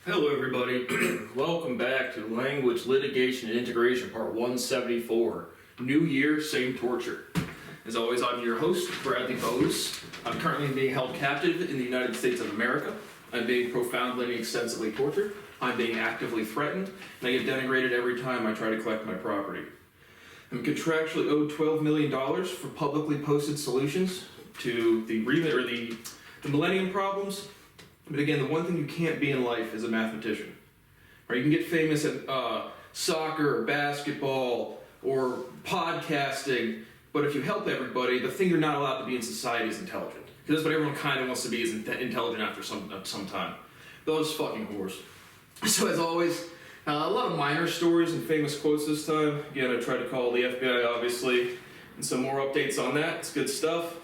Hello everybody, welcome back to Language, Litigation, and Integration Part 174. New Year, same torture. As always, I'm your host, Bradley Bose. I'm currently being held captive in the United States of America. I'm being profoundly and extensively tortured. I'm being actively threatened, and I get denigrated every time I try to collect my property. I'm contractually owed $12 million for publicly posted solutions to the millennium problems. But again, the one thing you can't be in life is a mathematician. Right? You can get famous at soccer, or basketball, or podcasting, but if you help everybody, the thing you're not allowed to be in society is intelligent. Because that's what everyone kind of wants to be, is intelligent after some time. Those fucking whores. So as always, a lot of minor stories and famous quotes this time. Again, I tried to call the FBI, obviously, and some more updates on that. It's good stuff.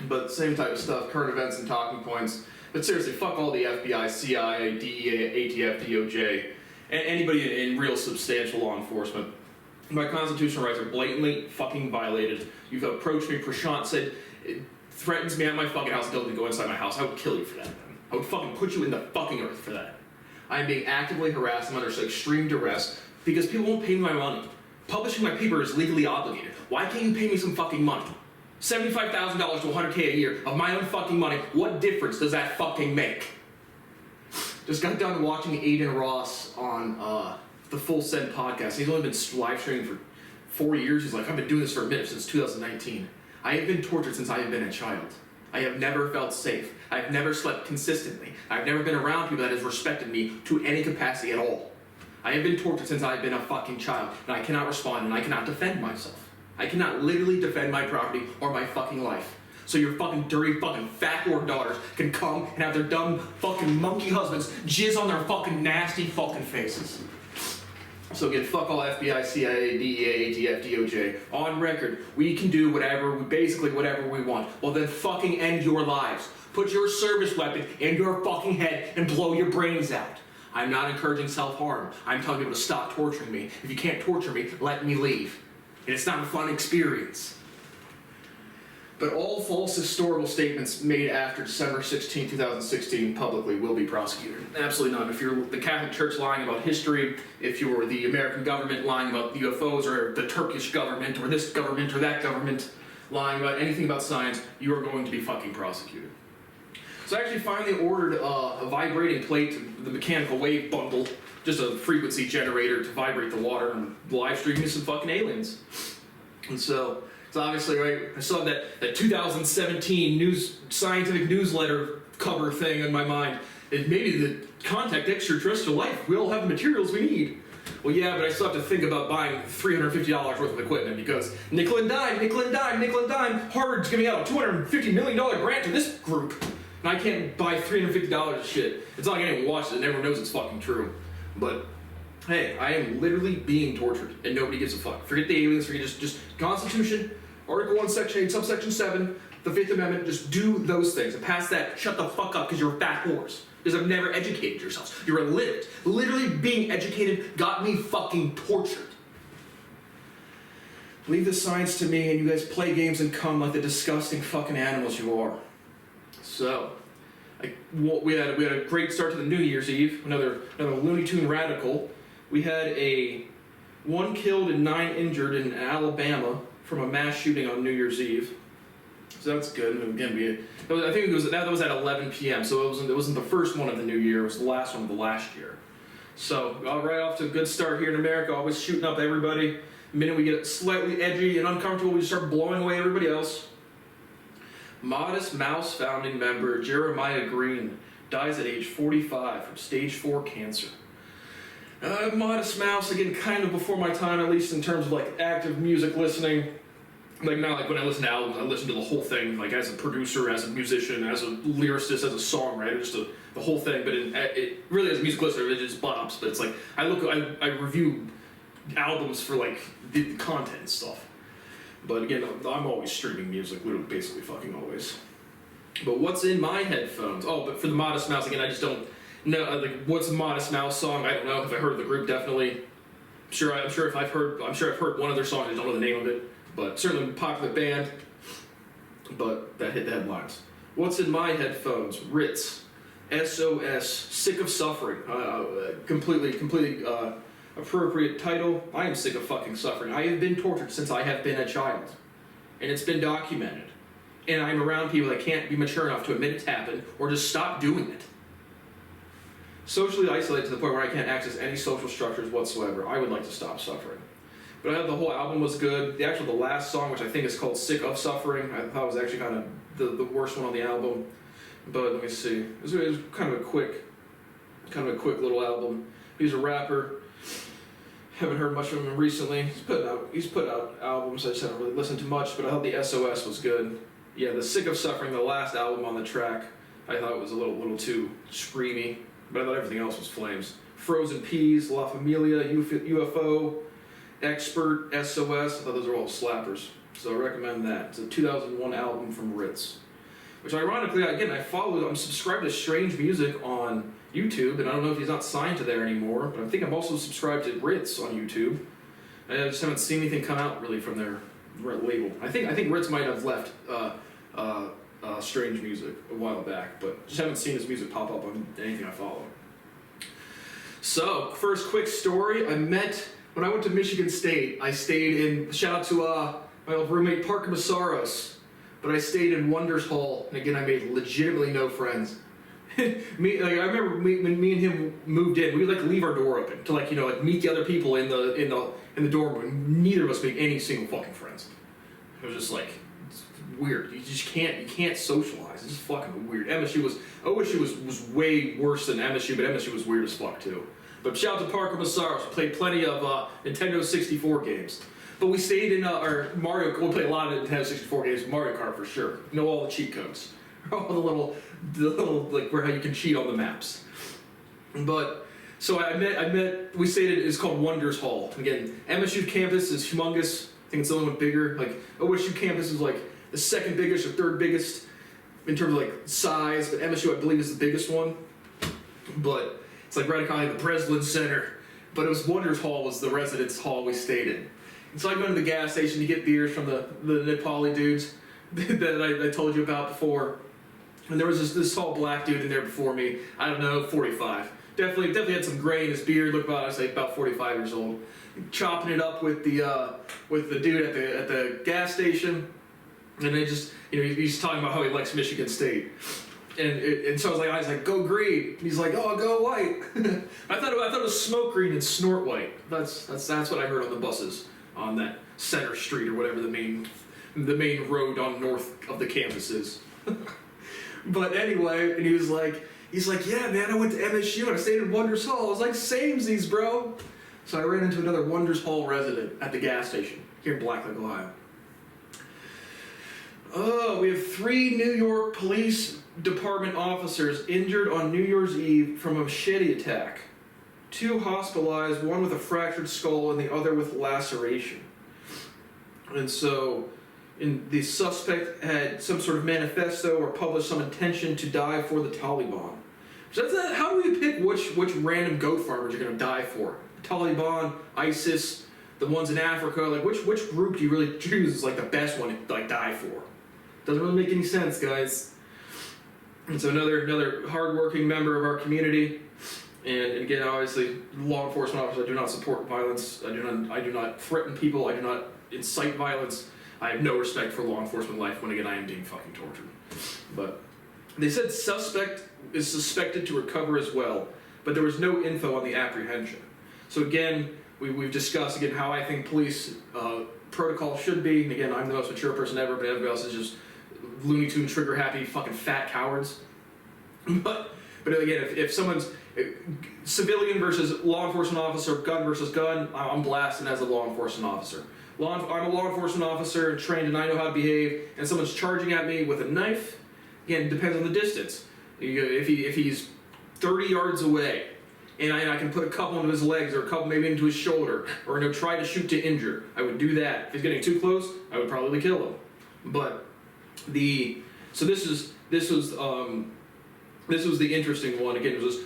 But same type of stuff, current events and talking points. But seriously, fuck all the FBI, CIA, DEA, ATF, DOJ, and anybody in real substantial law enforcement. My constitutional rights are blatantly fucking violated. You've approached me, Prashant said, it threatens me at my fucking house, tells me to go inside my house. I would kill you for that, man. I would fucking put you in the fucking earth for that. I am being actively harassed. I'm under extreme duress because people won't pay me my money. Publishing my paper is legally obligated. Why can't you pay me some fucking money? $75,000 to $100K a year of my own fucking money. What difference does that fucking make? Just got done watching Aiden Ross on the Full Send podcast. He's only been live streaming for 4 years. He's like, I've been doing this for a minute, since 2019. I have been tortured since I have been a child. I have never felt safe. I have never slept consistently. I've never been around people that has respected me to any capacity at all. I have been tortured since I've been a fucking child, and I cannot respond, and I cannot defend myself. I cannot literally defend my property or my fucking life. So your fucking dirty fucking fat whore daughters can come and have their dumb fucking monkey husbands jizz on their fucking nasty fucking faces. So again, fuck all FBI, CIA, DEA, ATF, DOJ. On record, we can do basically whatever we want. Well then fucking end your lives. Put your service weapon in your fucking head and blow your brains out. I'm not encouraging self-harm. I'm telling people to stop torturing me. If you can't torture me, let me leave. And it's not a fun experience. But all false historical statements made after December 16, 2016 publicly will be prosecuted. Absolutely none. If you're the Catholic Church lying about history, if you're the American government lying about UFOs, or the Turkish government, or this government, or that government lying about anything about science, you are going to be fucking prosecuted. So I actually finally ordered a vibrating plate, the mechanical wave bundle, just a frequency generator to vibrate the water and live stream me some fucking aliens. And so, it's obviously, right, I saw that 2017 scientific newsletter cover thing in my mind. And maybe the contact extraterrestrial life, we all have the materials we need. Well, yeah, but I still have to think about buying $350 worth of equipment because nickel and dime, Harvard's giving out a $250 million grant to this group. And I can't buy $350 of shit. It's not like anyone watches it and everyone knows it's fucking true. But, hey, I am literally being tortured, and nobody gives a fuck. Forget the aliens, forget just Constitution, Article 1, Section 8, Subsection 7, the 5th Amendment, just do those things. And past that, shut the fuck up, because you're fat whores. Because I've never educated yourselves. You're illiterate. Literally being educated got me fucking tortured. Leave the science to me, and you guys play games and come like the disgusting fucking animals you are. So... we had a great start to the New Year's Eve. Another Looney Tune radical. We had 1 killed and 9 injured in Alabama from a mass shooting on New Year's Eve. So that's good. And again, I think that was at 11 p.m. So it wasn't the first one of the new year. It was the last one of the last year. So right off to a good start here in America. Always shooting up everybody. The minute we get slightly edgy and uncomfortable, we just start blowing away everybody else. Modest Mouse founding member Jeremiah Green dies at age 45 from stage 4 cancer. Modest Mouse, again, kind of before my time, at least in terms of like active music listening. Like now, like when I listen to albums, I listen to the whole thing, like as a producer, as a musician, as a lyricist, as a songwriter, just the whole thing. But it really, as a music listener, it just bops. But it's like I review albums for like the content and stuff. But again, I'm always streaming music, literally, basically fucking always. But what's in my headphones? Oh, but for the Modest Mouse, again, I just don't know. Like, what's a Modest Mouse song? I don't know. If I heard of the group, definitely. I'm sure I've heard one of their songs. I don't know the name of it, but certainly a popular band. But that hit the headlines. What's in my headphones? Ritz, SOS, Sick of Suffering. Completely appropriate title. I am sick of fucking suffering. I have been tortured since I have been a child. And it's been documented. And I'm around people that can't be mature enough to admit it's happened or just stop doing it. Socially isolated to the point where I can't access any social structures whatsoever. I would like to stop suffering. But I thought the whole album was good. The last song, which I think is called Sick of Suffering, I thought was actually kind of the worst one on the album. But let me see. It was kind of a quick little album. He's a rapper. Haven't heard much from him recently. He's put out albums. I just haven't really listened to much. But I thought the SOS was good. Yeah, the Sick of Suffering, the last album on the track, I thought it was a little too screamy. But I thought everything else was flames. Frozen Peas, La Familia, UFO, Expert, SOS. I thought those are all slappers. So I recommend that. It's a 2001 album from Ritz. Which ironically, again, I'm subscribed to Strange Music on YouTube, and I don't know if he's not signed to there anymore, but I think I'm also subscribed to Ritz on YouTube. I just haven't seen anything come out really from their label. I think Ritz might have left Strange Music a while back, but just haven't seen his music pop up on anything I follow. So, first quick story. When I went to Michigan State, I stayed in, shout out to my old roommate Parker Massaros, but I stayed in Wonders Hall, and again, I made legitimately no friends. I remember when me and him moved in, we would leave our door open to meet the other people in the dorm room. Neither of us made any single fucking friends. It was just it's weird. You can't socialize. It's just fucking weird. OSU was way worse than MSU, but MSU was weird as fuck too. But shout out to Parker Massaros. We played plenty of Nintendo 64 games. But we stayed in we played a lot of Nintendo 64 games, Mario Kart for sure. Know all the cheat codes. All the little where how you can cheat on the maps. But so we stayed it's called Wonders Hall. Again, MSU campus is humongous. I think it's the only one bigger. OSU campus is the second biggest or third biggest in terms of size, but MSU I believe is the biggest one. But it's right behind the Breslin Center. But it was Wonders Hall was the residence hall we stayed in. And so I go to the gas station to get beers from the Nepali dudes that I told you about before. And there was this tall black dude in there before me. I don't know, 45. Definitely had some gray in his beard. Looked about 45 years old. Chopping it up with the dude at the gas station, and they just he's talking about how he likes Michigan State, and so I was like, go green. And he's like, oh, go white. I thought it was smoke green and snort white. That's what I heard on the buses on that Center Street or whatever the main road on north of the campus is. But anyway, and he's like, yeah, man, I went to MSU and I stayed in Wonders Hall. I was like, samesies, bro. So I ran into another Wonders Hall resident at the gas station here in Black Lake, Ohio. Oh, we have 3 New York Police Department officers injured on New Year's Eve from a machete attack. 2 hospitalized, one with a fractured skull and the other with laceration. And so, the suspect had some sort of manifesto or published some intention to die for the Taliban. So how do we pick which random goat farmers you're going to die for? Taliban, ISIS, the ones in Africa, which group do you really choose as the best one to die for? Doesn't really make any sense, guys. And so another hardworking member of our community, and again, obviously, law enforcement officers. I do not support violence. I do not threaten people. I do not incite violence. I have no respect for law enforcement life when again I am being fucking tortured. But they said suspect is suspected to recover as well, but there was no info on the apprehension. So again, we've discussed again how I think police protocol should be. And again, I'm the most mature person ever, but everybody else is just Looney Tune trigger happy fucking fat cowards. But again, if someone's civilian versus law enforcement officer, gun versus gun, I'm blasting as a law enforcement officer. I'm a law enforcement officer and trained and I know how to behave, and someone's charging at me with a knife, again, it depends on the distance. If he's 30 yards away, and I can put a couple into his legs or a couple maybe into his shoulder, or try to shoot to injure, I would do that. If he's getting too close, I would probably kill him. But this was the interesting one. Again, it was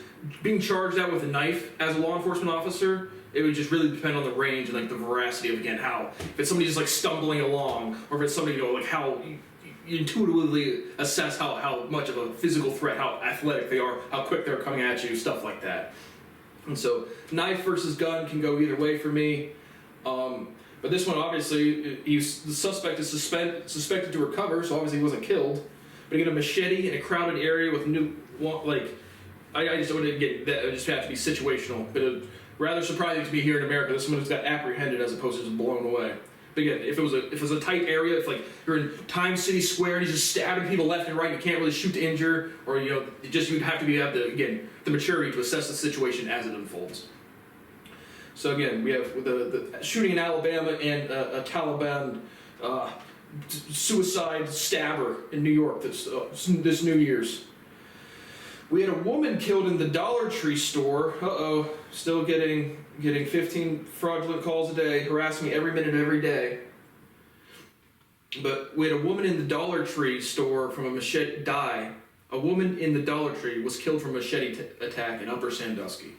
being charged out with a knife as a law enforcement officer. It would just really depend on the range and the veracity of, again, how, if it's somebody just stumbling along, or if it's somebody, how intuitively assess how much of a physical threat, how athletic they are, how quick they're coming at you, stuff like that. And so knife versus gun can go either way for me. But this one, obviously, the suspect is suspected to recover, so obviously he wasn't killed. But he got a machete in a crowded area with I just wouldn't get that. It just have to be situational. But rather surprising to be here in America that someone just got apprehended as opposed to just blown away. But again, if it was a tight area, if like you're in Times City Square and he's just stabbing people left and right, you can't really shoot to injure, or you'd have the maturity to assess the situation as it unfolds. So again, we have the shooting in Alabama and a Taliban suicide stabber in New York this New Year's. We had a woman killed in the Dollar Tree store. Still getting 15 fraudulent calls a day, harassing me every minute of every day. But we had a woman in the Dollar Tree store from a machete die. A woman in the Dollar Tree was killed from a machete attack in Upper Sandusky.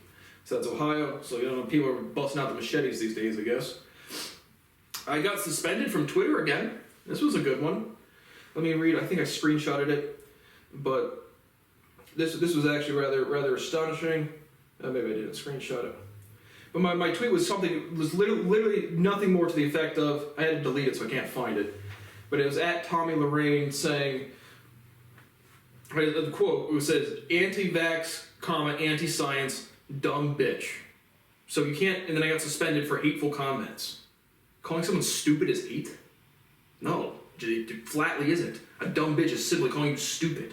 So that's Ohio. So people are busting out the machetes these days, I guess. I got suspended from Twitter again. This was a good one. Let me read. I think I screenshotted it, but this was actually rather astonishing. Maybe I didn't screenshot it. But my tweet was literally nothing more to the effect of, I had to delete it so I can't find it, but it was at Tommy Lorraine saying, the quote, it says, anti-vax, anti-science, dumb bitch. So you can't, and then I got suspended for hateful comments. Calling someone stupid is hate? No, it flatly isn't. A dumb bitch is simply calling you stupid.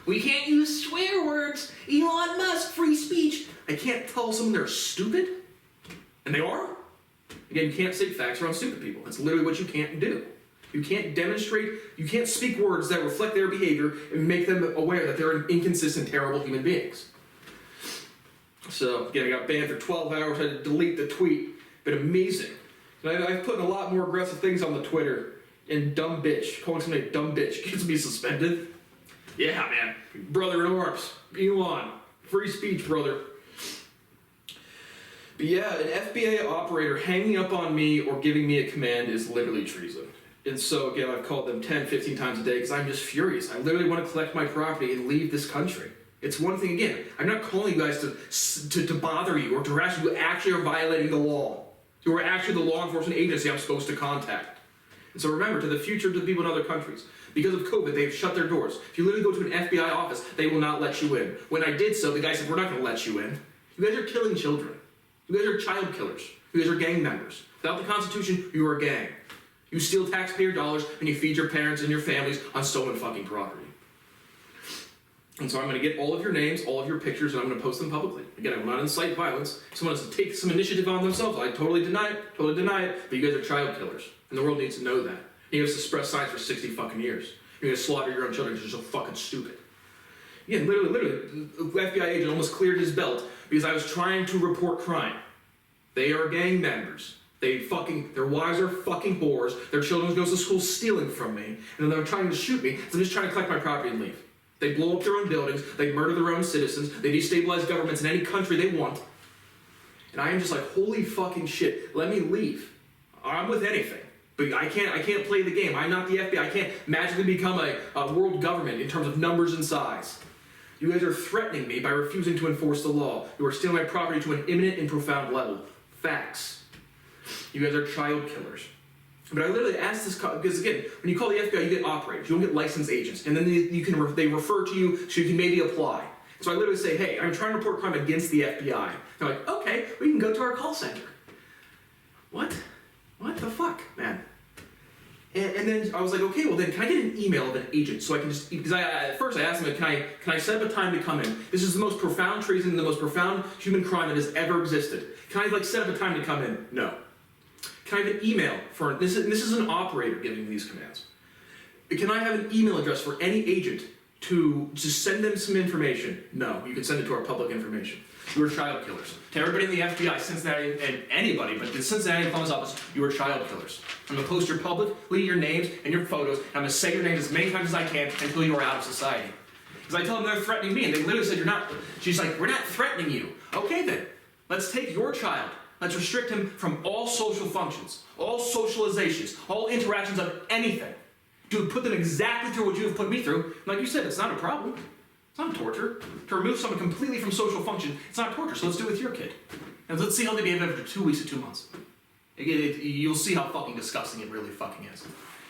We can't use swear words. Elon Musk, free speech. I can't tell someone they're stupid, and they are. Again, you can't say facts around stupid people. That's literally what you can't do. You can't demonstrate, you can't speak words that reflect their behavior and make them aware that they're inconsistent, terrible human beings. So, again, I got banned for 12 hours. I had to delete the tweet. But amazing. And I've put a lot more aggressive things on the Twitter. And dumb bitch. Calling somebody a dumb bitch gets me suspended. Yeah, man. Brother in arms. Elon. Free speech, brother. But yeah, an FBI operator hanging up on me or giving me a command is literally treason. And so, again, I've called them 10, 15 times a day because I'm just furious. I literally want to collect my property and leave this country. It's one thing, again, I'm not calling you guys to bother you or to harass you. You actually are violating the law. You are actually the law enforcement agency I'm supposed to contact. And so remember, to the future, to the people in other countries, because of COVID, they've shut their doors. If you literally go to an FBI office, they will not let you in. When I did so, the guy said, we're not going to let you in. You guys are killing children. You guys are child killers. You guys are gang members. Without the Constitution, you are a gang. You steal taxpayer dollars and you feed your parents and your families on stolen fucking property. And so I'm going to get all of your names, all of your pictures, and I'm going to post them publicly. Again, I will not incite violence. If someone has to take some initiative on themselves, I totally deny it, but you guys are child killers. And the world needs to know that. You guys suppress science for 60 fucking years. You're going to slaughter your own children because you're so fucking stupid. Again, literally, the FBI agent almost cleared his belt because I was trying to report crime. They are gang members. Their wives are fucking whores. Their children go to school stealing from me. And then they're trying to shoot me, so I'm just trying to collect my property and leave. They blow up their own buildings, they murder their own citizens, they destabilize governments in any country they want. And I am just like, holy fucking shit, let me leave. I'm with anything. But I can't play the game. I'm not the FBI. I can't magically become a world government in terms of numbers and size. You guys are threatening me by refusing to enforce the law. You are stealing my property to an imminent and profound level. Facts. You guys are child killers. But I literally asked this, because again, when you call the FBI, you get operators, you don't get licensed agents, and then they refer to you so you can maybe apply. So I literally say, hey, I'm trying to report crime against the FBI. They're like, okay, we can go to our call center. What? What the fuck, man? And then I was like, okay, well then can I get an email of an agent so I can just, because at first I asked them, can I set up a time to come in? This is the most profound treason, the most profound human crime that has ever existed. Can I set up a time to come in? No. Can I have an email for, this is an operator giving me these commands. Can I have an email address for any agent to just send them some information? No, you can send it to our public information. You are child killers. To everybody in the FBI, Cincinnati, and anybody, but the Cincinnati and Columbus office, you are child killers. I'm going to post publicly your names and your photos, and I'm going to say your names as many times as I can until you are out of society. Because I tell them they're threatening me, and they literally said, you're not, she's like, we're not threatening you. Okay then, let's take your child. Let's restrict him from all social functions, all socializations, all interactions of anything. to put them exactly through what you have put me through. Like you said, it's not a problem. It's not a torture. To remove someone completely from social function, it's not torture. So let's do it with your kid. And let's see how they behave after 2 weeks or 2 months. You'll see how fucking disgusting it really fucking is.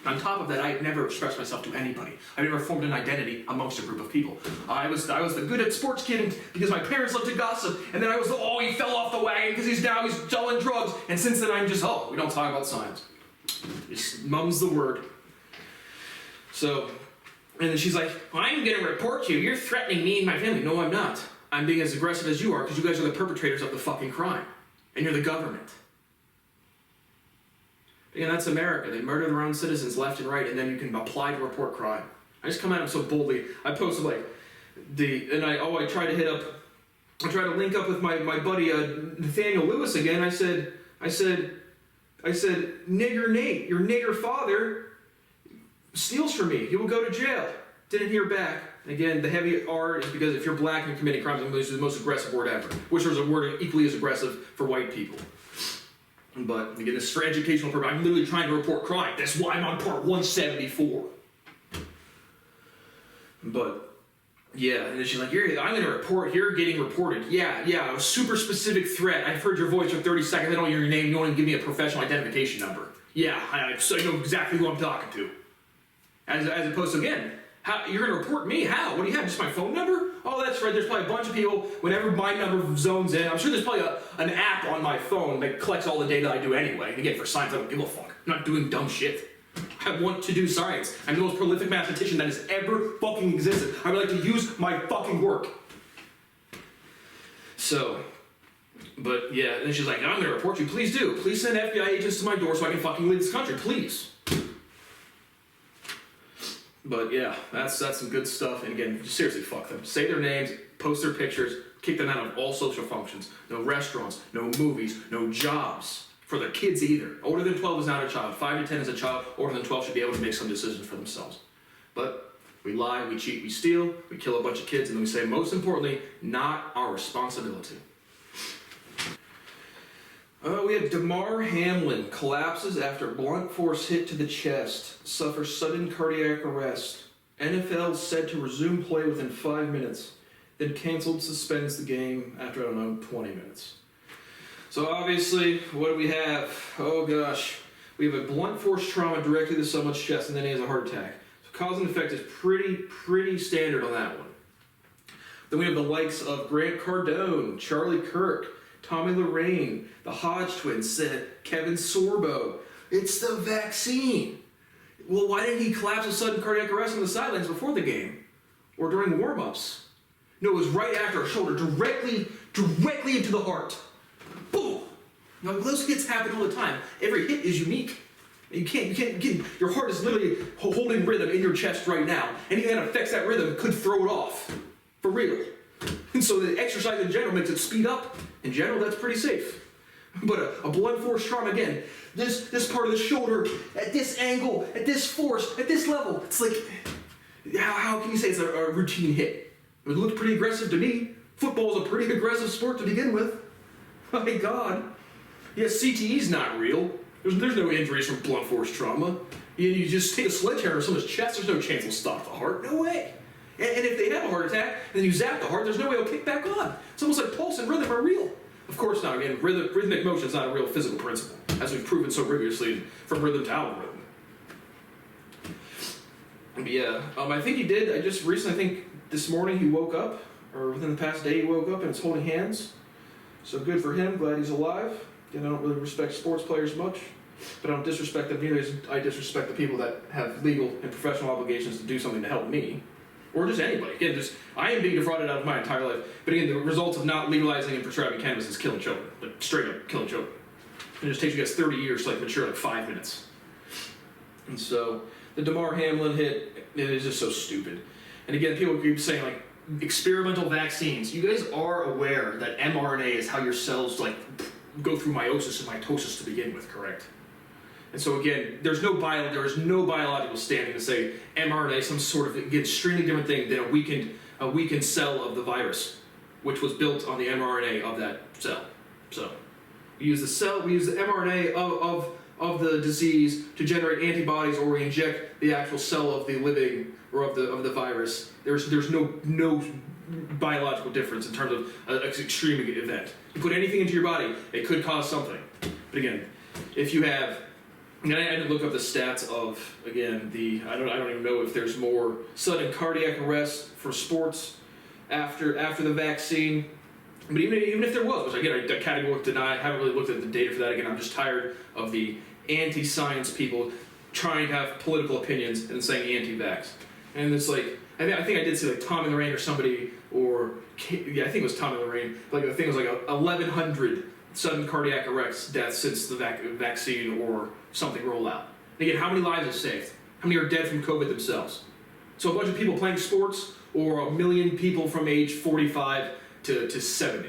On top of that, I never expressed myself to anybody. I never formed an identity amongst a group of people. I was the good at sports kid because my parents loved to gossip, and then I was the, he fell off the wagon because he's selling drugs, and since then I'm just, we don't talk about science. Just mum's the word. So, and then she's like, I'm gonna report you. You're threatening me and my family. No, I'm not. I'm being as aggressive as you are because you guys are the perpetrators of the fucking crime. And you're the government. Again, that's America. They murder their own citizens left and right, and then you can apply to report crime. I just come at them so boldly. I posted I tried to link up with my buddy Nathaniel Lewis again. I said, nigger Nate, your nigger father steals from me. He will go to jail. Didn't hear back. Again, the heavy R is because if you're black and you're committing crimes, English is the most aggressive word ever, which is a word equally as aggressive for white people. But again, this is for educational purpose. I'm literally trying to report crime. That's why I'm on part 174. But yeah, and then she's like, I'm going to report. You're getting reported. Yeah, a super specific threat. I've heard your voice for 30 seconds. I don't hear your name. You don't even give me a professional identification number. Yeah, so I know exactly who I'm talking to. As opposed to, again, you're going to report me? How? What do you have? Just my phone number? Oh, that's right. There's probably a bunch of people, whenever my number zones in, I'm sure there's probably an app on my phone that collects all the data I do anyway. And again, for science, I don't give a fuck. I'm not doing dumb shit. I want to do science. I'm the most prolific mathematician that has ever fucking existed. I would like to use my fucking work. So, but yeah, and then she's like, I'm going to report you. Please do. Please send FBI agents to my door so I can fucking leave this country. Please. But yeah, that's some good stuff. And again, seriously, fuck them. Say their names, post their pictures, kick them out of all social functions. No restaurants, no movies, no jobs for their kids either. Older than 12 is not a child. 5 to 10 is a child. Older than 12 should be able to make some decisions for themselves. But we lie, we cheat, we steal, we kill a bunch of kids, and then we say, most importantly, not our responsibility. We have Damar Hamlin collapses after blunt force hit to the chest, suffers sudden cardiac arrest. NFL said to resume play within 5 minutes, then canceled, suspends the game after, 20 minutes. So obviously, what do we have? Oh gosh. We have a blunt force trauma directly to someone's chest, and then he has a heart attack. So cause and effect is pretty standard on that one. Then we have the likes of Grant Cardone, Charlie Kirk, Tommy Lorraine, the Hodge twins, Kevin Sorbo. It's the vaccine. Well, why didn't he collapse with sudden cardiac arrest on the sidelines before the game? Or during warm-ups? No, it was right after a shoulder, directly into the heart. Boom! Now, those hits happen all the time. Every hit is unique. You can't, your heart is literally holding rhythm in your chest right now. Anything that affects that rhythm could throw it off. For real. And so the exercise in general makes it speed up. In general, that's pretty safe. But a blunt force trauma, again, this part of the shoulder, at this angle, at this force, at this level, it's like, how can you say it's a routine hit? It looked pretty aggressive to me. Football is a pretty aggressive sport to begin with. My God. Yeah, CTE's not real. There's no injuries from blunt force trauma. You just take a sledgehammer to someone's chest, there's no chance it'll stop the heart. No way. And if they have a heart attack, and then you zap the heart, there's no way it'll kick back on. It's almost like pulse and rhythm are real. Of course not. Again, rhythmic motion is not a real physical principle, as we've proven so rigorously from rhythm to algorithm. But yeah, I think he did. I just recently, I think this morning he woke up, or within the past day he woke up and is holding hands. So good for him. Glad he's alive. Again, I don't really respect sports players much, but I don't disrespect them neither as I disrespect the people that have legal and professional obligations to do something to help me. Or just anybody. Again, I am being defrauded out of my entire life. But again, the results of not legalizing and prescribing cannabis is killing children. Like, straight up killing children. It just takes you guys 30 years to mature 5 minutes. And so, the Damar Hamlin hit, it is just so stupid. And again, people keep saying, experimental vaccines. You guys are aware that mRNA is how your cells, go through meiosis and mitosis to begin with, correct? And so again, there is no biological standing to say mRNA is some sort of extremely different thing than a weakened cell of the virus, which was built on the mRNA of that cell. So we use the mRNA of the disease to generate antibodies, or we inject the actual cell of the living or of the virus. There's no biological difference in terms of an extreme event. You put anything into your body, it could cause something. But again, if you have, and I didn't look up the stats of, again, I don't even know if there's more sudden cardiac arrest for sports after the vaccine. But even if there was, which again I categorically deny, I haven't really looked at the data for that. Again, I'm just tired of the anti-science people trying to have political opinions and saying anti-vax. And it's like, I think I did see like Tommy Lorraine or somebody, or yeah, I think it was Tommy Lorraine. Like the thing was like 1,100 sudden cardiac arrest deaths since the vaccine or something rolled out. Again, how many lives is saved? How many are dead from COVID themselves? So a bunch of people playing sports, or 1 million people from age 45 to 70.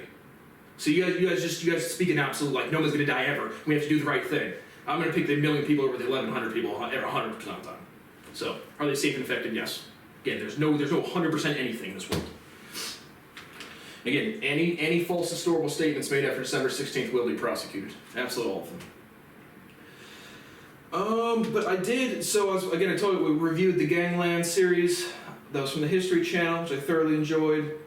So you guys speak in absolute, like, no one's gonna die ever. We have to do the right thing. I'm gonna pick the 1 million people over the 1,100 people every 100% of the time. So are they safe and effective? Yes. Again, there's no 100% anything in this world. Again, any false historical statements made after December 16th will be prosecuted. Absolutely all of them. But I did, so I told you we reviewed the Gangland series. That was from the History Channel, which I thoroughly enjoyed.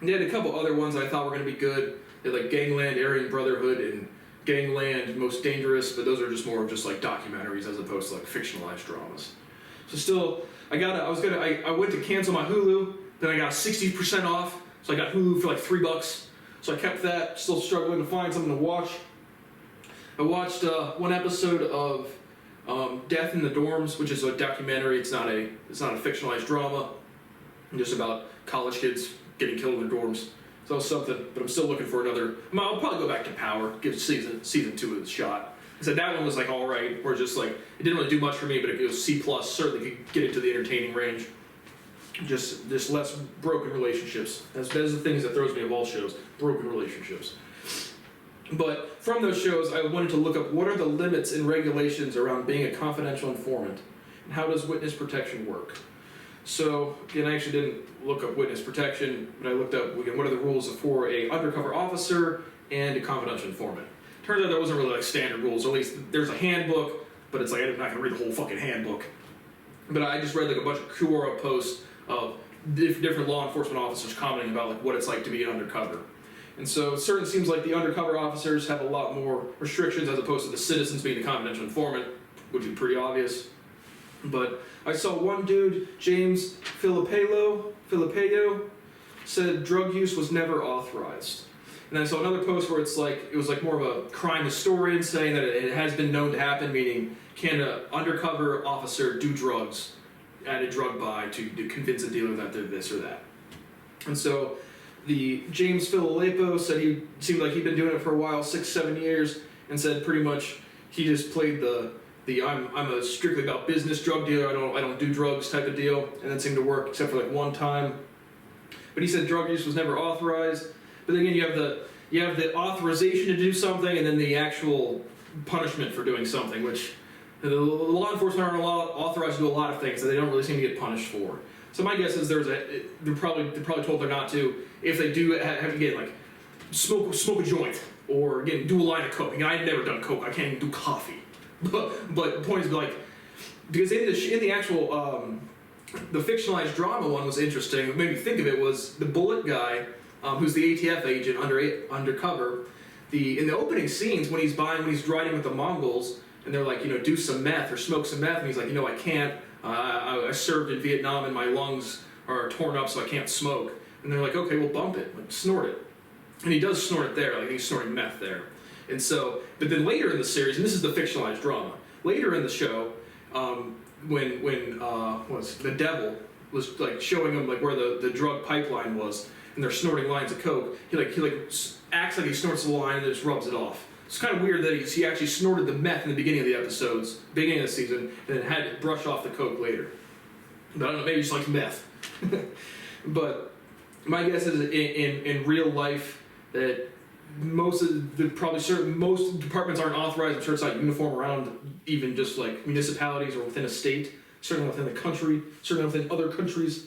And they had a couple other ones I thought were going to be good. They had like Gangland, Aryan Brotherhood, and Gangland, Most Dangerous, but those are just more of just like documentaries as opposed to like fictionalized dramas. So still, I went to cancel my Hulu, then I got 60% off, so I got Hulu for like $3. So I kept that, still struggling to find something to watch. I watched one episode of Death in the Dorms, which is a documentary. It's not a fictionalized drama, just about college kids getting killed in their dorms. So that was something, but I'm still looking for another. I'll probably go back to Power, give season 2 a shot. So that one was like all right, or just like it didn't really do much for me, but it was C+. Certainly could get into the entertaining range. Just less broken relationships. That's the things that throws me of all shows, broken relationships. But from those shows, I wanted to look up what are the limits and regulations around being a confidential informant, and how does witness protection work. So again, I actually didn't look up witness protection, but I looked up again, what are the rules for a undercover officer and a confidential informant. Turns out there wasn't really like standard rules, or at least there's a handbook, but it's like I'm not gonna read the whole fucking handbook. But I just read like a bunch of Quora posts of different law enforcement officers commenting about like what it's like to be an undercover. And so it certainly seems like the undercover officers have a lot more restrictions as opposed to the citizens being the confidential informant, which is pretty obvious. But I saw one dude, James Filipeo, said drug use was never authorized. And I saw another post where it was like more of a crime historian saying that it has been known to happen, meaning can an undercover officer do drugs at a drug buy to convince a dealer that they're this or that. And so the James Filipeo said he seemed like he'd been doing it for a while, 6-7 years, and said pretty much he just played the I'm a strictly about business drug dealer, I don't do drugs type of deal, and that seemed to work except for like one time. But he said drug use was never authorized. But then again, you have the authorization to do something, and then the actual punishment for doing something, which the law enforcement aren't authorized to do a lot of things that they don't really seem to get punished for. So my guess is they're probably told they're not to. If they do have to get like smoke a joint, or again do a line of coke. Again, I've never done coke. I can't even do coffee. But the point is like because in the actual the fictionalized drama one was interesting. What made me think of it was the Bullet guy, who's the ATF agent undercover. In the opening scenes when he's riding with the Mongols and they're like, do some meth or smoke some meth, and he's like, I can't. I served in Vietnam and my lungs are torn up, so I can't smoke. And they're like, okay, well bump it, like snort it. And he does snort it there, like he's snorting meth there. And so, but then later in the series, and this is the fictionalized drama, later in the show, when the devil was like showing him like where the drug pipeline was, and they're snorting lines of coke, he acts like he snorts the line and then just rubs it off. It's kind of weird that he actually snorted the meth in the beginning of the episodes, beginning of the season, and then had to brush off the coke later. But I don't know, maybe he just likes meth. But my guess is in real life that most departments aren't authorized. I'm sure it's not uniform around even just like municipalities or within a state, certainly within the country, certainly within other countries,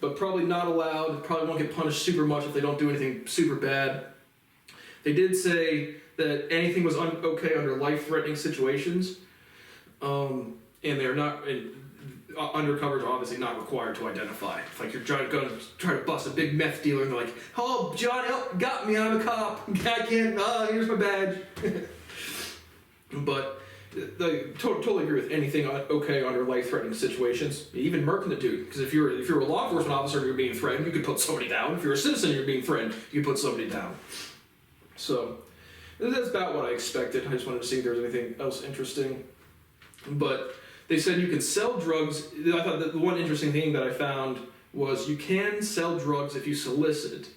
but probably not allowed. Probably won't get punished super much if they don't do anything super bad. They did say that anything was okay under life-threatening situations, and they're not. And undercovers are obviously not required to identify. If like you're trying to bust a big meth dealer, and they're like, "Oh, John, help, got me. I'm a cop. I can't. Here's my badge." But they totally agree with anything okay under life-threatening situations. Even murking the dude, because if you're a law enforcement officer and you're being threatened, you could put somebody down. If you're a citizen and you're being threatened, you can put somebody down. So that's about what I expected. I just wanted to see if there was anything else interesting. But they said you can sell drugs. I thought that the one interesting thing that I found was you can sell drugs if you solicit it,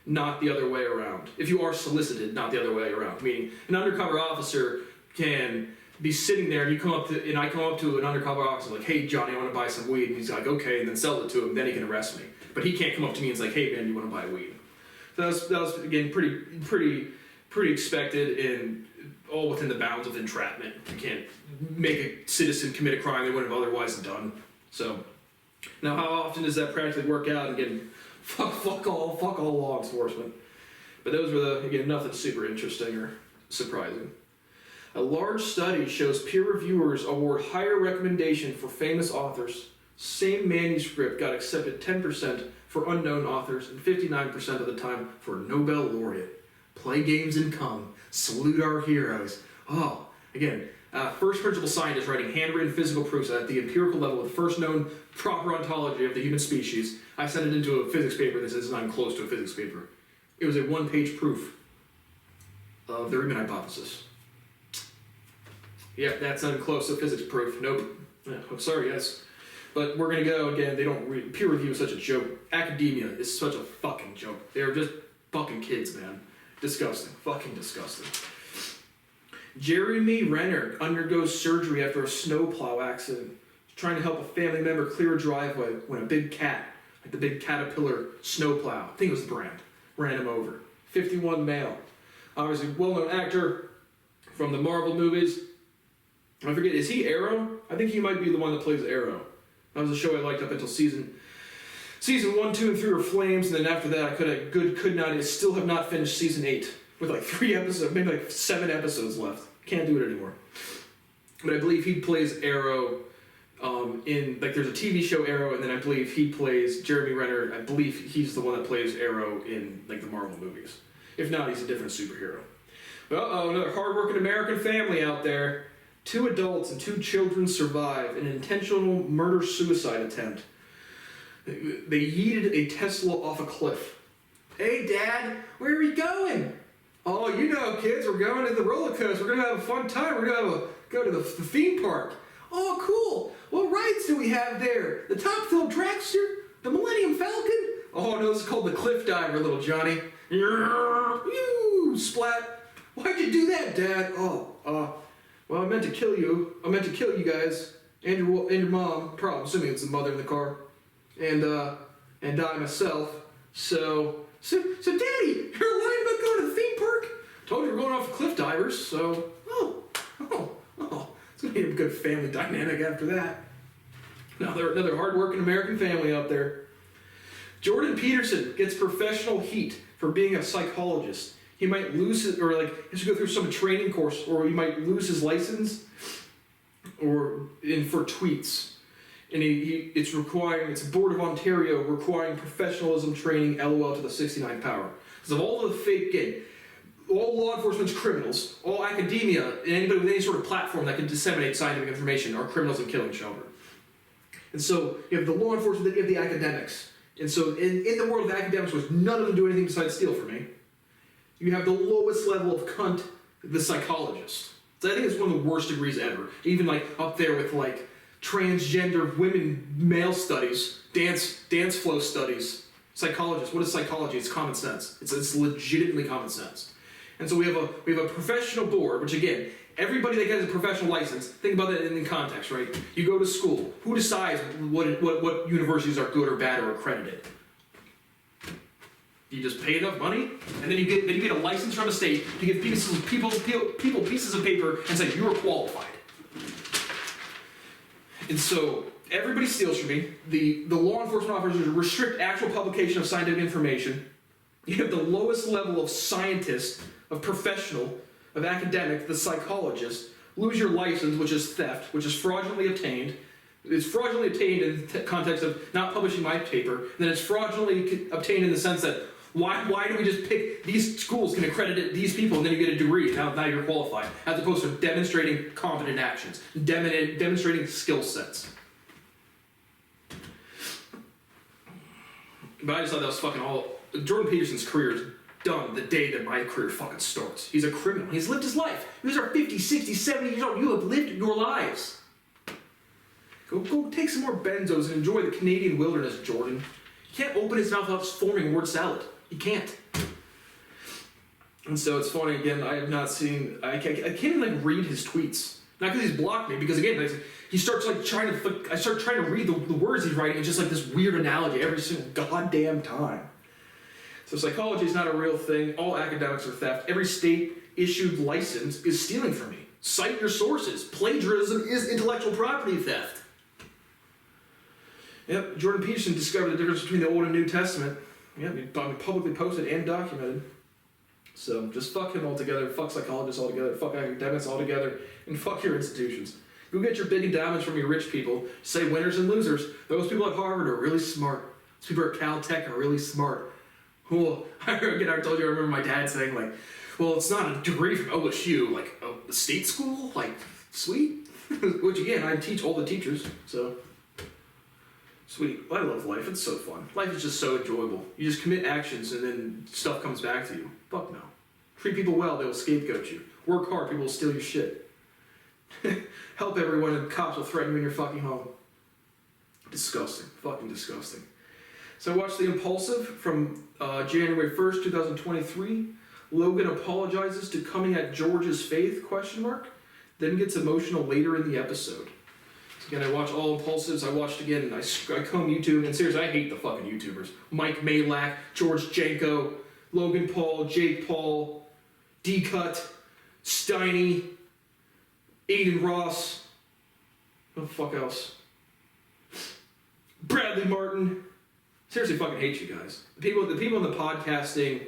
not the other way around. If you are solicited, not the other way around. Meaning an undercover officer can be sitting there and I come up to an undercover officer like, "Hey Johnny, I want to buy some weed," and he's like, "Okay," and then sell it to him, then he can arrest me. But he can't come up to me and say, "Hey man, you want to buy weed?" So that was again pretty expected and all within the bounds of entrapment. You can't make a citizen commit a crime they wouldn't have otherwise done. So now how often does that practically work out? Again, fuck all law enforcement. But those were nothing super interesting or surprising. A large study shows peer reviewers award higher recommendation for famous authors. Same manuscript got accepted 10% for unknown authors and 59% of the time for a Nobel laureate. Play games and come. Salute our heroes. Oh, again, first principle scientist writing handwritten physical proofs at the empirical level of the first known proper ontology of the human species. I sent it into a physics paper that says I'm close to a physics paper. It was a one-page proof of the Riemann hypothesis. Yeah, that's close to physics proof. Nope. Yeah, I'm sorry, yes. But we're going to go again. They don't peer review is such a joke. Academia is such a fucking joke. They're just fucking kids, man. Disgusting. Fucking disgusting. Jeremy Renner undergoes surgery after a snowplow accident. He's trying to help a family member clear a driveway when a big cat, like the big Caterpillar snowplow, I think it was the brand, ran him over. 51 male. Obviously, well-known actor from the Marvel movies. I forget, is he Arrow? I think he might be the one that plays Arrow. That was a show I liked up until season 1, 2, and 3 were Flames, and then after that I still have not finished season 8 with like 3 episodes, maybe like 7 episodes left. Can't do it anymore. But I believe he plays Arrow there's a TV show Arrow, and then I believe he plays Jeremy Renner. I believe he's the one that plays Arrow in like the Marvel movies. If not, he's a different superhero. Uh-oh, another hardworking American family out there. 2 adults and 2 children survive an intentional murder-suicide attempt. They yeeted a Tesla off a cliff. "Hey, Dad, where are we going?" "Oh, you know, kids, we're going to the roller coaster. We're going to have a fun time. We're going to go to the theme park." "Oh, cool. What rides do we have there? The Top Thrill Dragster? The Millennium Falcon?" "Oh, no, this is called the Cliff Diver, little Johnny." "You splat. Why'd you do that, Dad?" Well, I meant to kill you. I meant to kill you guys and your mom. Probably, assuming it's the mother in the car, and die myself. So, Daddy, you're lying about going to the theme park? Told you we're going off the cliff divers. So, it's gonna be a good family dynamic after that. Now, another hardworking American family out there. Jordan Peterson gets professional heat for being a psychologist. He might lose it, or he has to go through some training course, or he might lose his license, for tweets. And it's the Board of Ontario requiring professionalism training, LOL to the 69th power. Because of all the fake, all law enforcement's criminals, all academia, and anybody with any sort of platform that can disseminate scientific information are criminals and killing children. And so you have the law enforcement, you have the academics. And so in the world of academics, which none of them do anything besides steal from me, you have the lowest level of cunt, the psychologist. So I think it's one of the worst degrees ever. Even up there with transgender women male studies, dance flow studies. Psychologist. What is psychology? It's common sense. It's legitimately common sense. And so we have a professional board, which again, everybody that gets a professional license, think about that in context, right? You go to school. Who decides what universities are good or bad or accredited? You just pay enough money, and then you get a license from the state to give people pieces of paper and say you are qualified. And so everybody steals from me. The law enforcement officers restrict actual publication of scientific information. You have the lowest level of scientists of professional, of academic, the psychologist, lose your license, which is theft, which is fraudulently obtained. It's fraudulently obtained in the context of not publishing my paper. Then it's fraudulently obtained in the sense that why do we just pick these schools can accredit these people and then you get a degree, now you're qualified, as opposed to demonstrating competent actions, demonstrating skill sets. But I just thought that was fucking all. Jordan Peterson's career is done the day that my career fucking starts. He's a criminal. He's lived his life. You guys are 50, 60, 70 years old. You have lived your lives. Go take some more benzos and enjoy the Canadian wilderness, Jordan. You can't open his mouth without forming word salad. You can't. And so it's funny, again, I have not seen, I can't even read his tweets. Not because he's blocked me, because again, he starts trying to, I start trying to read the words he's writing, it's just this weird analogy every single goddamn time. So psychology is not a real thing. All academics are theft. Every state-issued license is stealing from me. Cite your sources. Plagiarism is intellectual property theft. Yep, Jordan Peterson discovered the difference between the Old and New Testament. Yep, he publicly posted and documented. So just fuck him altogether, fuck psychologists altogether, fuck academics altogether, and fuck your institutions. Go get your big endowments from your rich people. Say winners and losers. Those people at Harvard are really smart. Those people at Caltech are really smart. Well, again, I told you, I remember my dad saying, well, it's not a degree from OSU, a state school? Sweet. Which, again, I teach all the teachers, so. Sweet. I love life. It's so fun. Life is just so enjoyable. You just commit actions and then stuff comes back to you. Fuck no. Treat people well, they will scapegoat you. Work hard, people will steal your shit. Help everyone and cops will threaten you in your fucking home. Disgusting. Fucking disgusting. So I watched The Impulsive from January 1st, 2023. Logan apologizes to coming at George's faith, ? Then gets emotional later in the episode. So again, I watch all Impulsives. I watched again, I comb YouTube, and seriously, I hate the fucking YouTubers. Mike Malak, George Janko, Logan Paul, Jake Paul, D-Cut, Steiny, Aiden Ross, what the fuck else? Bradley Martin. Seriously, fucking hate you guys. The people in the podcasting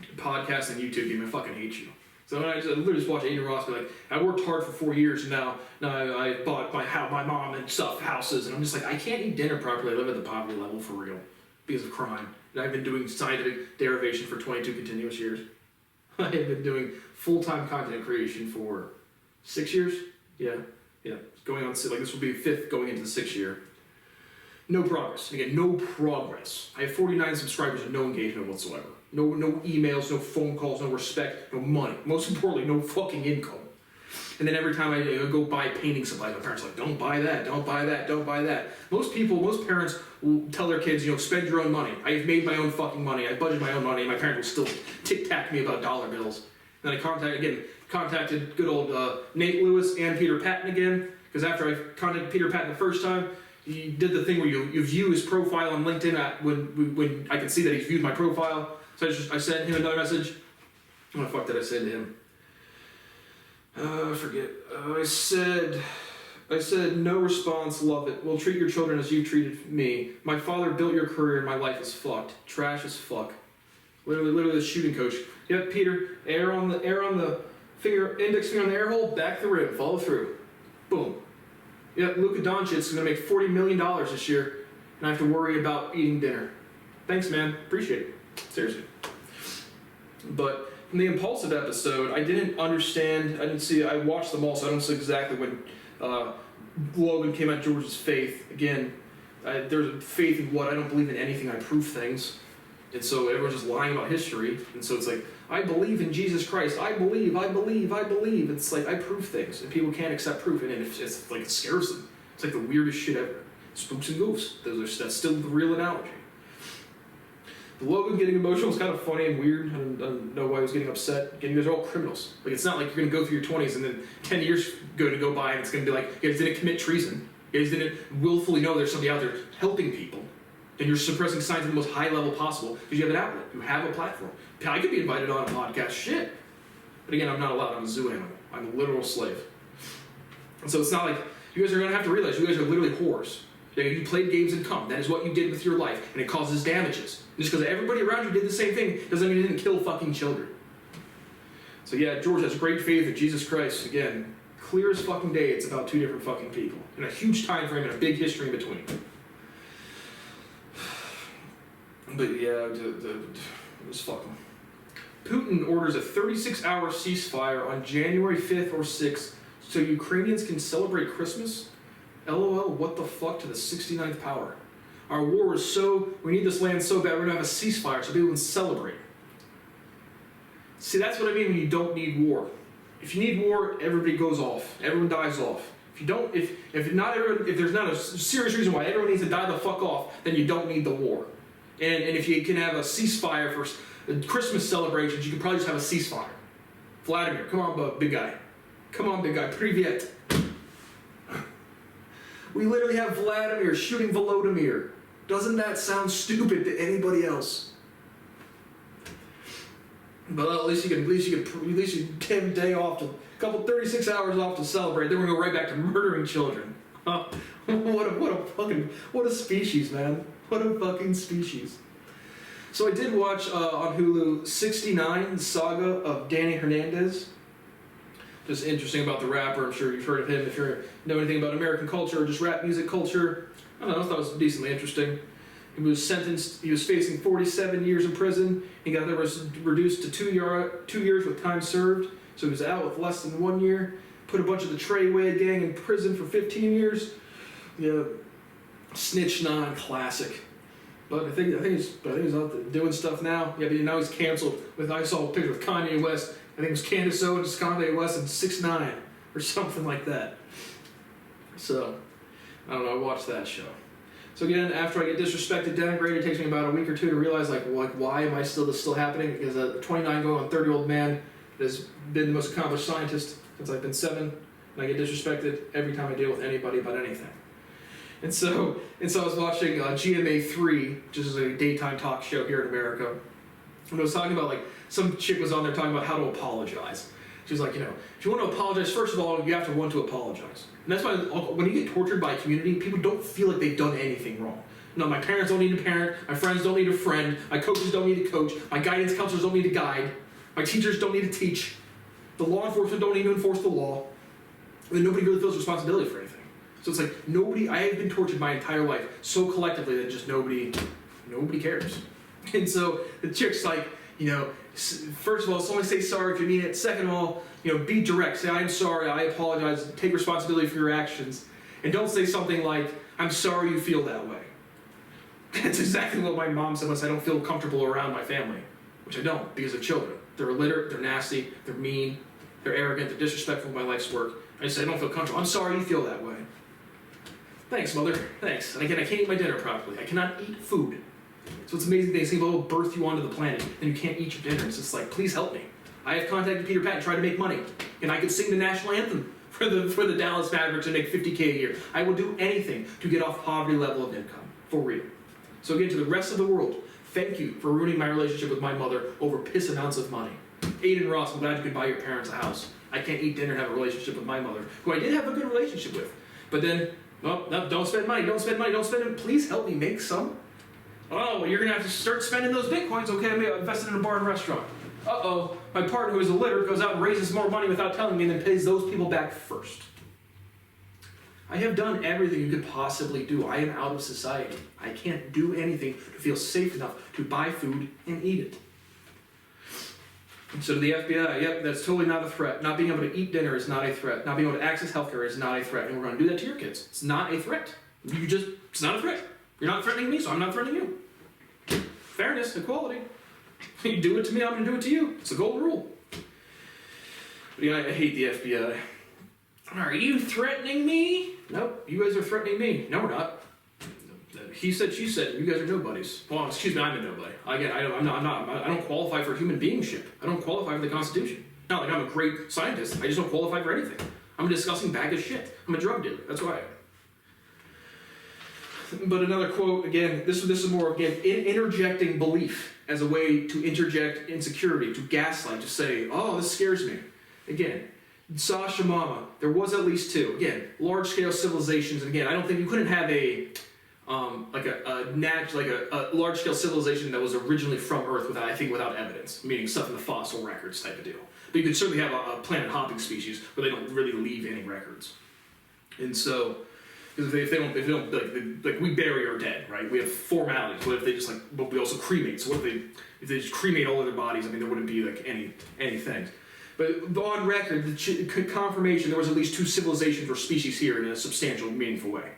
YouTube game, I fucking hate you. So I literally just watch Aiden Ross be like, I worked hard for 4 years and now I bought my mom and stuff houses, and I'm just like, I can't eat dinner properly, I live at the poverty level for real because of crime. And I've been doing scientific derivation for 22 continuous years. I have been doing full-time content creation for 6 years. Yeah, going on, this will be 5th going into the 6th year. No progress. Again, no progress. I have 49 subscribers and no engagement whatsoever. No emails, no phone calls, no respect, no money. Most importantly, no fucking income. And then every time I go buy painting supplies, my parents are like, don't buy that, don't buy that, don't buy that. Most parents will tell their kids, spend your own money. I've made my own fucking money. I budget my own money, and my parents will still tic-tac me about dollar bills. And then I contacted good old Nate Lewis and Peter Patton again, because after I contacted Peter Patton the first time, he did the thing where you view his profile on LinkedIn when I can see that he's viewed my profile. So I sent him another message. What the fuck did I say to him? I forget. I said, no response, love it. We'll treat your children as you treated me. My father built your career and my life is fucked. Trash as fuck. Literally the shooting coach. Yep, Peter, air on the index finger on the air hole, back the rim, follow through. Boom. Yep, Luka Doncic is going to make $40 million this year, and I have to worry about eating dinner. Thanks, man. Appreciate it. Seriously. But in the Impulsive episode, I didn't understand, I watched them all, so I don't see exactly when Logan came at George's faith. Again, there's a faith in what? I don't believe in anything, I prove things. And so everyone's just lying about history. And so it's like, I believe in Jesus Christ. I believe. It's like, I prove things. And people can't accept proof. And it's like, it scares them. It's like the weirdest shit ever. Spooks and goofs. That's still the real analogy. The Logan getting emotional was kind of funny and weird. I don't know why he was getting upset. Again, you guys are all criminals. Like, it's not like you're going to go through your 20s and then 10 years going to go by and it's going to be like, you guys didn't commit treason. You guys didn't willfully know there's somebody out there helping people. And you're suppressing science at the most high level possible because you have an outlet. You have a platform. I could be invited on a podcast. Shit. But again, I'm not allowed. I'm a zoo animal. I'm a literal slave. And so it's not like, you guys are going to have to realize you guys are literally whores. You played games and come. That is what you did with your life, and it causes damages. Just because everybody around you did the same thing doesn't mean you didn't kill fucking children. So yeah, George has great faith in Jesus Christ. Again, clear as fucking day, it's about two different fucking people. And a huge time frame and a big history in between. But yeah, it was fucking... Putin orders a 36-hour ceasefire on January 5th or 6th so Ukrainians can celebrate Christmas? LOL, what the fuck to the 69th power? Our war is we need this land so bad, we're gonna have a ceasefire so people can celebrate. See, that's what I mean when you don't need war. If you need war, everybody goes off. Everyone dies off. If there's not a serious reason why everyone needs to die the fuck off, then you don't need the war. And if you can have a ceasefire for Christmas celebrations, you can probably just have a ceasefire. Vladimir, come on, big guy. Come on, big guy. Privyet. We literally have Vladimir shooting Volodymyr. Doesn't that sound stupid to anybody else? But at least you get a day off, a couple 36 hours off to celebrate. Then we're gonna go right back to murdering children. What a species, man. What a fucking species. So I did watch on Hulu 69, the saga of Danny Hernandez. Just interesting about the rapper. I'm sure you've heard of him. If you know anything about American culture or just rap music culture, I don't know, I thought it was decently interesting. He was facing 47 years in prison. He got reduced to 2 years with time served. So he was out with less than 1 year. Put a bunch of the Treyway gang in prison for 15 years. Yeah, snitch non-classic. But I think he's out there doing stuff now. Yeah, but now he's canceled. I saw a picture of Kanye West. I think it was Candace Owens, Kanye West, and 6ix9ine or something like that. So I don't know. I watched that show. So again, after I get disrespected, denigrated, it takes me about a week or two to realize like why am I still happening? Because a 29 going on 30-year-old man has been the most accomplished scientist since I've been 7, and I get disrespected every time I deal with anybody about anything. And so I was watching GMA3, which is a daytime talk show here in America. And I was talking about, like, some chick was on there talking about how to apologize. She was like, if you want to apologize, first of all, you have to want to apologize. And that's why when you get tortured by a community, people don't feel like they've done anything wrong. No, my parents don't need a parent, my friends don't need a friend, my coaches don't need a coach, my guidance counselors don't need a guide, my teachers don't need to teach, the law enforcement don't need to enforce the law, and then nobody really feels responsibility for anything. So it's like I have been tortured my entire life so collectively that just nobody cares. And so the chick's like, first of all, only say sorry if you mean it. Second of all, be direct. Say, I'm sorry, I apologize, take responsibility for your actions. And don't say something like, I'm sorry you feel that way. That's exactly what my mom said once. I don't feel comfortable around my family, which I don't because they're children. They're illiterate, they're nasty, they're mean, they're arrogant, they're disrespectful of my life's work. I just say, I don't feel comfortable. I'm sorry you feel that way. Thanks, mother. Thanks. And again, I can't eat my dinner properly. I cannot eat food. So it's amazing things. People will birth you onto the planet, and you can't eat your dinner. It's just like, please help me. I have contacted Peter Pat and tried to make money, and I could sing the national anthem for the Dallas Mavericks and make $50K a year. I will do anything to get off poverty level of income, for real. So again, to the rest of the world, thank you for ruining my relationship with my mother over piss amounts of money. Aiden Ross, I'm glad you could buy your parents a house. I can't eat dinner and have a relationship with my mother, who I did have a good relationship with. But then, no, don't spend money, don't spend money, don't spend it. Please help me make some. Oh, well, you're going to have to start spending those bitcoins. Okay, I'm invested in a bar and restaurant. Uh-oh, my partner who is illiterate goes out and raises more money without telling me and then pays those people back first. I have done everything you could possibly do. I am out of society. I can't do anything to feel safe enough to buy food and eat it. So to the FBI, yep, that's totally not a threat. Not being able to eat dinner is not a threat. Not being able to access healthcare is not a threat. And we're going to do that to your kids. It's not a threat. It's not a threat. You're not threatening me, so I'm not threatening you. Fairness, equality. You do it to me, I'm going to do it to you. It's a golden rule. But yeah, I hate the FBI. Are you threatening me? Nope, you guys are threatening me. No, we're not. He said, she said, you guys are nobodies. Well, excuse me, I'm a nobody. Again, I don't qualify for human beingship. I don't qualify for the Constitution. Not like I'm a great scientist. I just don't qualify for anything. I'm a disgusting bag of shit. I'm a drug dealer. That's why. But another quote, again, this is more, again, interjecting belief as a way to interject insecurity, to gaslight, to say, oh, this scares me. Again, Sasha Mama, there was at least two. Again, large-scale civilizations, and again, I don't think you couldn't have a large-scale civilization that was originally from Earth without evidence, meaning stuff in the fossil records type of deal. But you could certainly have a planet-hopping species where they don't really leave any records. And so, because if they don't like we bury our dead, right? We have formalities. What if they just but we also cremate? So what if they just cremate all of their bodies? I mean, there wouldn't be anything. But on record, the confirmation there was at least two civilizations or species here in a substantial, meaningful way.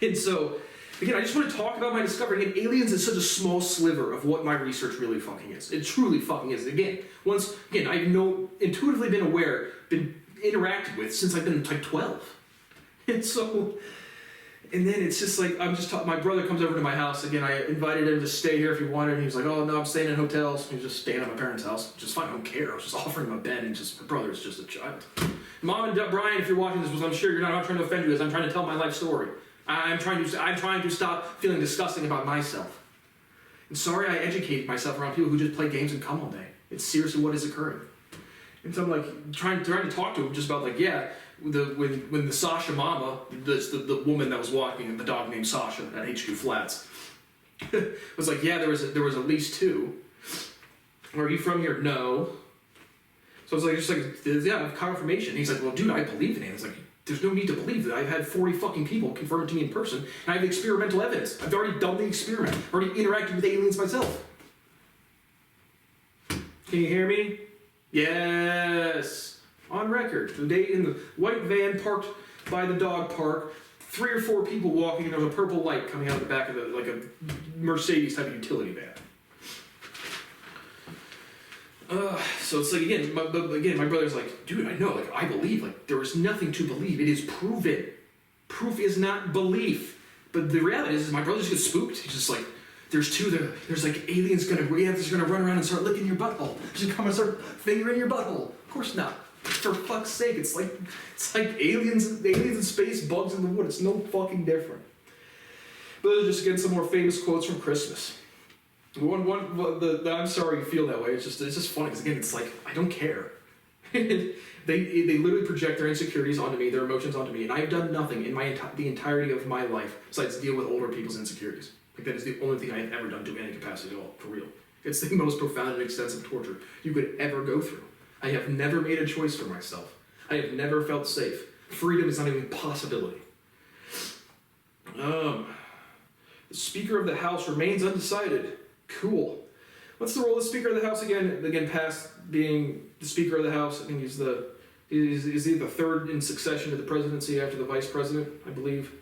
And so, again, I just want to talk about my discovery. Again, aliens is such a small sliver of what my research really fucking is. It truly fucking is. Again, I've intuitively been aware, been interacted with since I've been like 12. And so, and then it's just like, my brother comes over to my house. Again, I invited him to stay here if he wanted. And he was like, oh no, I'm staying in hotels. He was just staying at my parents' house. Just fine, I don't care. I was just offering him a bed, and my brother is just a child. Mom and Brian, if you're watching this, I'm sure you're not. I'm not trying to offend you, as I'm trying to tell my life story. I'm trying to stop feeling disgusting about myself. And sorry I educate myself around people who just play games and come all day. It's seriously what is occurring. And so I'm like trying to talk to him just about when the Sasha Mama, the woman that was walking and the dog named Sasha at HQ Flats, was like, yeah, there was at least two. Are you from here? No. So I was like, yeah, I have confirmation. He's like, well, dude, I believe in it. It's like, there's no need to believe that. I've had 40 fucking people confirm it to me in person, and I have experimental evidence. I've already done the experiment. I've already interacted with aliens myself. Can you hear me? Yes. On record. The day in the white van parked by the dog park, 3 or 4 people walking, and there was a purple light coming out of the back of like a Mercedes type of utility van. So it's like, again, my brother's like, dude, I know, I believe, there is nothing to believe. It is proven. Proof is not belief. But the reality is my brother just gets spooked. He's just like, there's aliens gonna run around and start licking your butthole. They're just come and start fingering your butthole. Of course not. For fuck's sake, it's like aliens in space, bugs in the wood. It's no fucking different. But those are just, again, some more famous quotes from Christmas. I'm sorry you feel that way. It's just funny because, again, it's like, I don't care. they literally project their insecurities onto me, their emotions onto me, and I've done nothing in the entirety of my life besides deal with older people's insecurities. That is the only thing I have ever done to any capacity at all, for real. It's the most profound and extensive torture you could ever go through. I have never made a choice for myself. I have never felt safe. Freedom is not even a possibility. The Speaker of the House remains undecided. Cool. What's the role of the Speaker of the House again? Again, past being the Speaker of the House, I think he's he the third in succession to the presidency after the Vice President, I believe.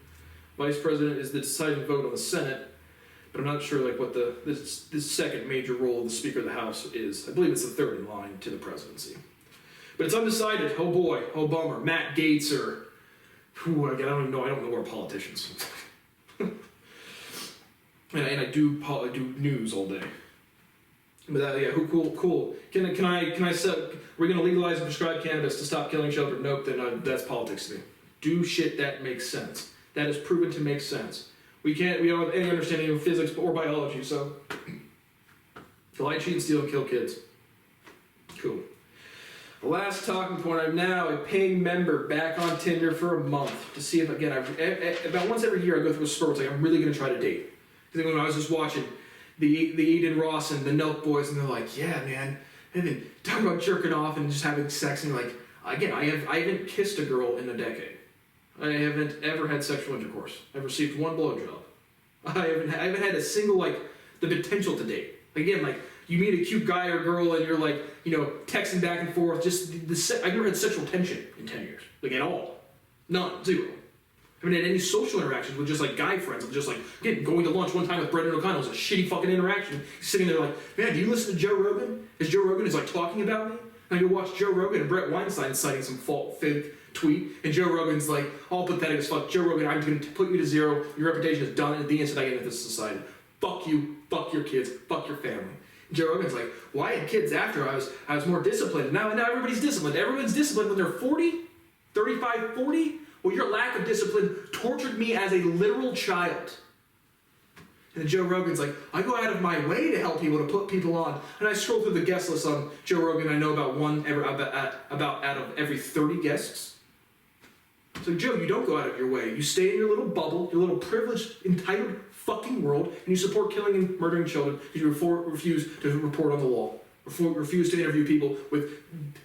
Vice President is the deciding vote on the Senate, but I'm not sure what the second major role of the Speaker of the House is. I believe it's the third in line to the presidency. But it's undecided. Oh boy, oh bummer. Matt Gaetz or again, I don't know our politicians. And I do news all day. But cool. Can I say, we're gonna legalize and prescribe cannabis to stop killing children? Nope, then that's politics to me. Do shit that makes sense. That is proven to make sense. We don't have any understanding of physics or biology, so lie, cheat, and steal and kill kids. Cool. The last talking point, I'm now a paying member back on Tinder for a month to see if, again, about once every year I go through a spurt. It's like, I'm really going to try to date. Because when I was just watching the Eden Ross and the Nelk Boys, and they're like, yeah, man, and then talking about jerking off and just having sex, and you're like, again, I haven't kissed a girl in a decade. I haven't ever had sexual intercourse. I've received one blowjob. I haven't had a single, the potential to date. Again, you meet a cute guy or girl and you're texting back and forth. Just I've never had sexual tension in 10 years. At all. None. Zero. I haven't had any social interactions with just guy friends. I'm just again, going to lunch one time with Brendan O'Connell was a shitty fucking interaction. He's sitting there man, do you listen to Joe Rogan? Is Joe Rogan is talking about me? And I go watch Joe Rogan and Brett Weinstein citing some fake tweet, and Joe Rogan's all pathetic as fuck. Joe Rogan, I'm going to put you to zero. Your reputation is done at the instant I get into this society. Fuck you, fuck your kids, fuck your family. And Joe Rogan's well, I had kids after I was more disciplined. And now everybody's disciplined. Everyone's disciplined when they're 40, 35, 40. Well, your lack of discipline tortured me as a literal child. And Joe Rogan's like, I go out of my way to help people, to put people on. And I scroll through the guest list on Joe Rogan, I know about out of every 30 guests. So Joe, you don't go out of your way. You stay in your little bubble, your little privileged, entitled fucking world, and you support killing and murdering children because you refuse to report on the law. Refuse to interview people with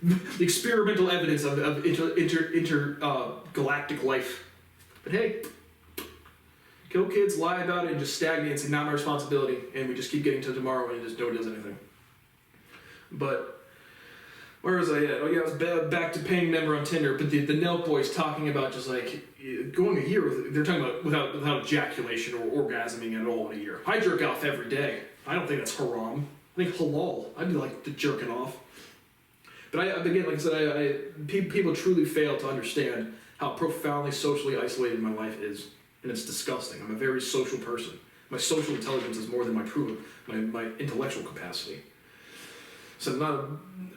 the experimental evidence of intergalactic life. But hey, kill kids, lie about it, and just stagnate and say, not my responsibility, and we just keep getting to tomorrow and just nobody does anything. But where was I at? Oh yeah, I was back to paying member on Tinder, but the Nelk boys talking about just like going a year they're talking about without ejaculation or orgasming at all in a year. I jerk off every day. I don't think that's haram. I think halal. I'd be like the jerking off. But again, like I said, people truly fail to understand how profoundly socially isolated my life is, and it's disgusting. I'm a very social person. My social intelligence is more than my intellectual capacity. So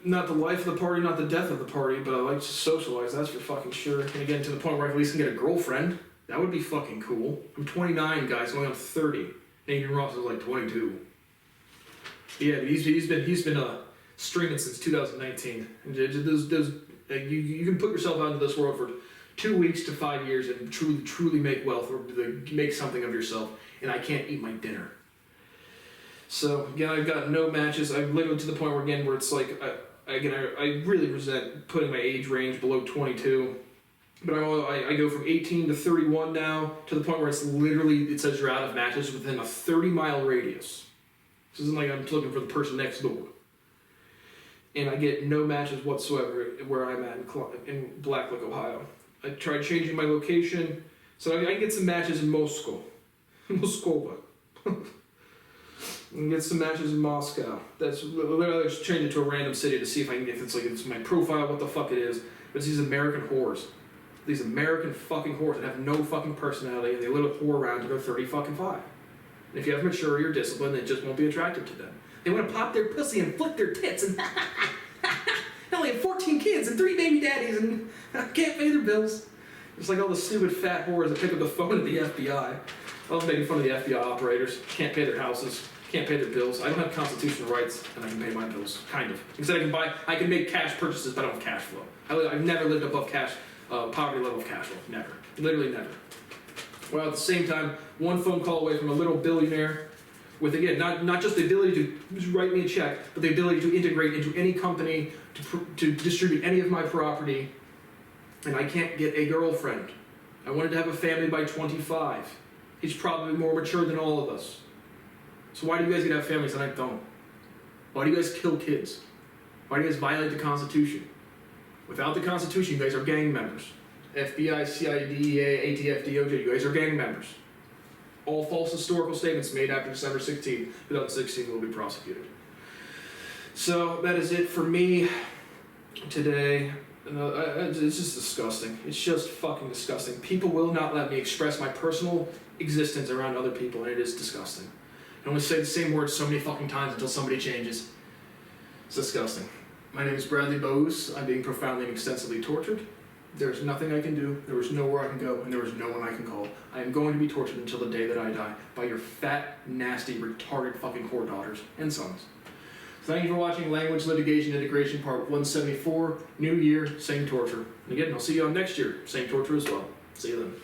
not the life of the party, not the death of the party, but I like to socialize, that's for fucking sure. And again, to the point where I at least can get a girlfriend. That would be fucking cool. I'm 29, guys, going on 30. Nathan Ross is like 22. Yeah, but he's been streaming since 2019. And you can put yourself out into this world for 2 weeks to 5 years and truly make wealth or make something of yourself. And I can't eat my dinner. So again, I've got no matches. I'm literally to the point where it's like, I really resent putting my age range below 22. But I go from 18 to 31 now, to the point where it says you're out of matches within a 30-mile radius. This isn't like I'm looking for the person next door. And I get no matches whatsoever where I'm at in Blacklick, Ohio. I tried changing my location, so I can get some matches in Moscow. And get some matches in Moscow. That's literally just change it to a random city to see if I can get if it's my profile, what the fuck it is. But it's these American whores. These American fucking whores that have no fucking personality and they let a whore around till they're 30 fucking 5. And if you have maturity or discipline, it just won't be attractive to them. They want to pop their pussy and flick their tits and I only have 14 kids and 3 baby daddies and can't pay their bills. It's like all the stupid fat whores that pick up the phone at the FBI. I love making fun of the FBI operators. Can't pay their houses. Can't pay their bills. I don't have constitutional rights, and I can pay my bills, kind of. Instead, I can make cash purchases, but I don't have cash flow. I've never lived above poverty level of cash flow. Never. Literally never. Well, at the same time, one phone call away from a little billionaire with, again, not just the ability to write me a check, but the ability to integrate into any company, to distribute any of my property, and I can't get a girlfriend. I wanted to have a family by 25. He's probably more mature than all of us. So why do you guys get to have families and I don't? Why do you guys kill kids? Why do you guys violate the Constitution? Without the Constitution, you guys are gang members. FBI, CIA, DEA, ATF, DOJ, you guys are gang members. All false historical statements made after December 16, 2016 will be prosecuted. So that is it for me today. It's just disgusting. It's just fucking disgusting. People will not let me express my personal existence around other people, and it is disgusting. I only say the same words so many fucking times until somebody changes. It's disgusting. My name is Bradley Bose. I'm being profoundly and extensively tortured. There's nothing I can do. There is nowhere I can go, and there is no one I can call. I am going to be tortured until the day that I die by your fat, nasty, retarded fucking whore daughters and sons. Thank you for watching Language Litigation Integration Part 174. New year, same torture. And again, I'll see you on next year. Same torture as well. See you then.